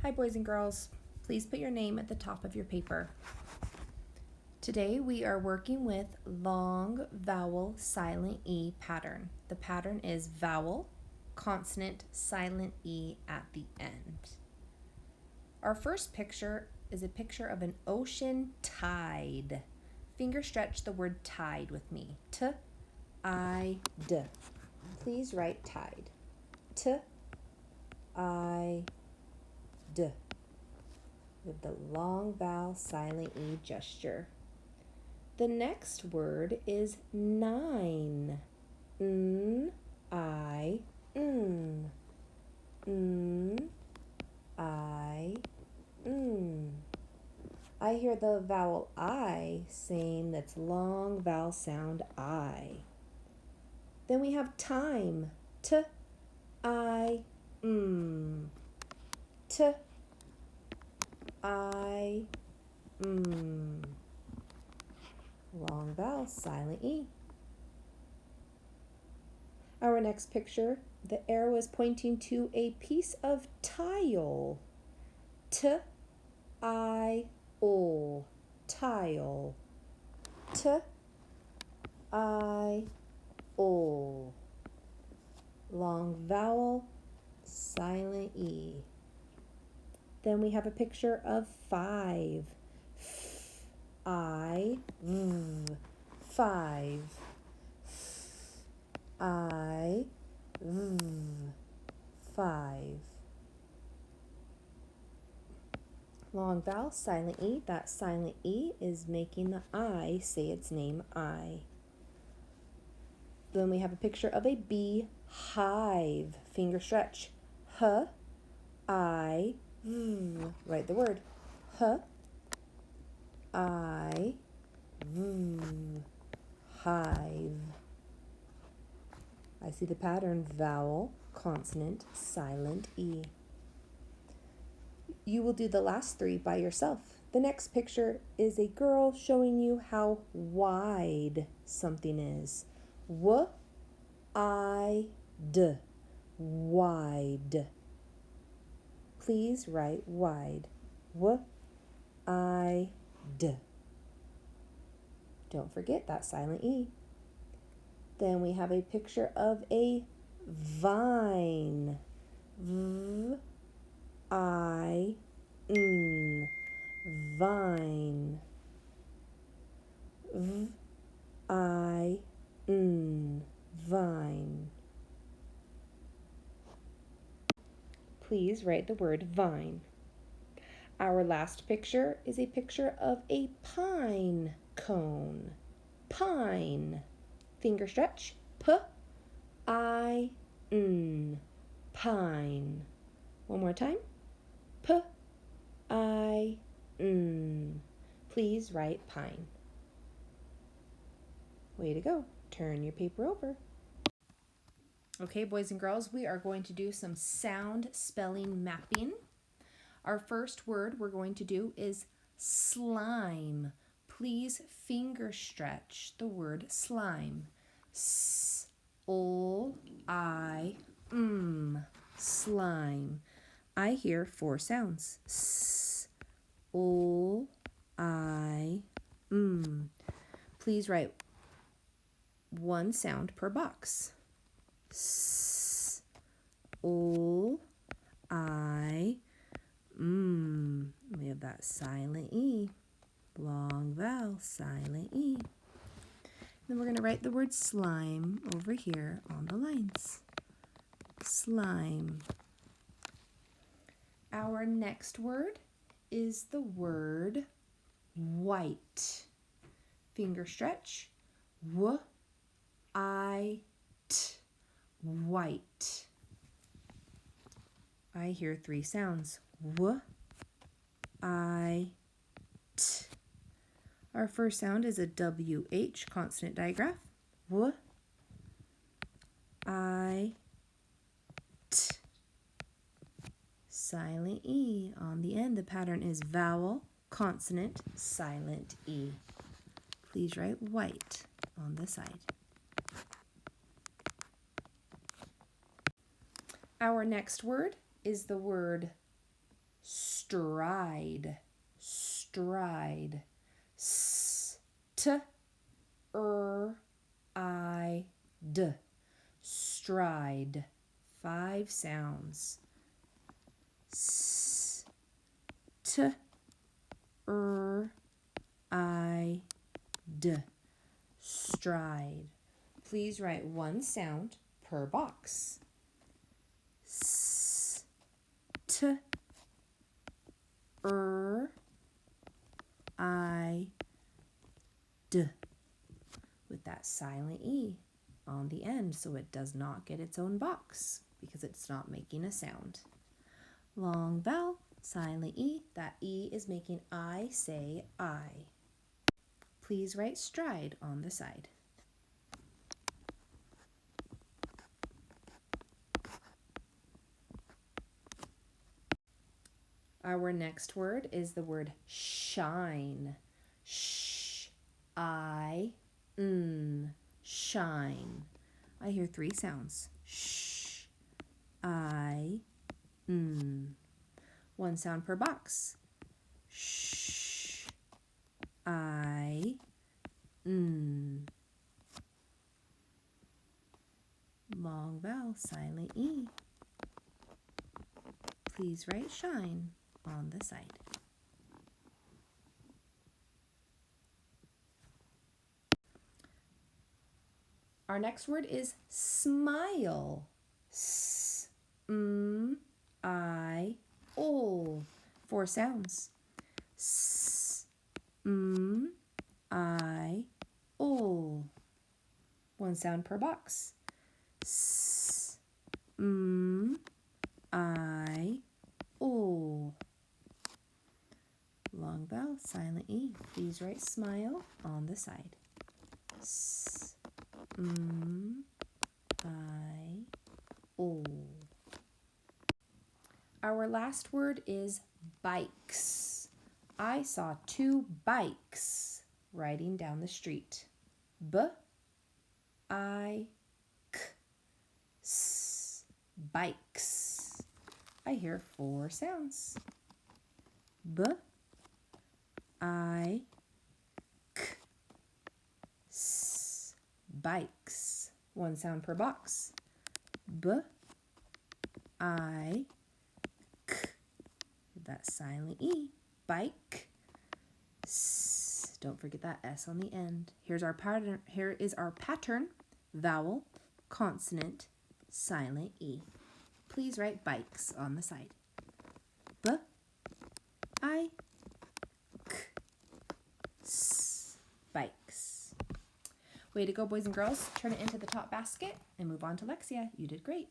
Hi boys and girls, please put your name at the top of your paper. Today we are working with long vowel silent E pattern. The pattern is vowel, consonant, silent E at the end. Our first picture is a picture of an ocean tide. Finger stretch the word tide with me. T-I-D. Please write tide. T-I-D. With the long vowel silent E gesture. The next word is nine. N-I-N. N-I-N. I hear the vowel I saying that's long vowel sound I. Then we have time. T-I-M. T-I-M. Long vowel, silent E. Our next picture, the arrow is pointing to a piece of tile. T-I-O. Tile. T-I-O. Long vowel, silent E. Then we have a picture of five. F-I-V. Five. F-I-V. Five. Long vowel, silent E. That silent E is making the I say its name, I. Then we have a picture of a beehive. Finger stretch. H-I-V. Write the word. H-I-V. Hive. I see the pattern vowel, consonant, silent E. You will do the last three by yourself. The next picture is a girl showing you how wide something is. W-I-D. Wide. Please write wide. W-I-D. Don't forget that silent E. Then we have a picture of a vine. V-I-N. Vine. V-I-N. Vine. Please write the word vine. Our last picture is a picture of a pine cone. Pine. Finger stretch. P-I-N. Pine. One more time. P-I-N. Please write pine. Way to go. Turn your paper over. Okay, boys and girls, we are going to do some sound spelling mapping. Our first word we're going to do is slime. Please finger stretch the word slime. S-O-I-M. Slime. I hear four sounds. S-O-I-M. Please write one sound per box. S-O-I-M. We have that silent E. Long vowel, silent E. Then we're going to write the word slime over here on the lines. Slime. Our next word is the word white. Finger stretch. W-I-T. White. I hear three sounds. W-I-T. Our first sound is a W-H consonant digraph. W-I-T. Silent E on the end. The pattern is vowel, consonant, silent E. Please write white on the side. Our next word is the word stride, stride. S-t-r-i-d, stride. 5 sounds. S-t-r-i-d, stride. Please write 1 sound per box. S-t-r-i-d, with that silent E on the end so it does not get its own box because it's not making a sound. Long vowel, silent E, that E is making I say I. Please write stride on the side. Our next word is the word shine. Sh-I-N, shine. I hear 3 sounds. Sh-I-N. 1 sound per box. Sh-I-N. Long vowel, silent E. Please write shine on the side. Our next word is smile. S-M-I-O. 4 sounds. S-M-I-O. 1 sound per box. S-M-I-O. Long vowel, silent E. Please write smile on the side. S-M-I-O. Our last word is bikes. I saw 2 bikes riding down the street. B-I-K-S. Bikes. I hear 4 sounds. B-I-K-S. Bikes. 1 sound per box. B-I-K. That silent E. Bike. S. Don't forget that S on the end. Here's our pattern. Here is our pattern. Vowel, consonant, silent E. Please write bikes on the side. B-I-K-S. Bikes. Way to go, boys and girls. Turn it into the top basket and move on to Lexia. You did great.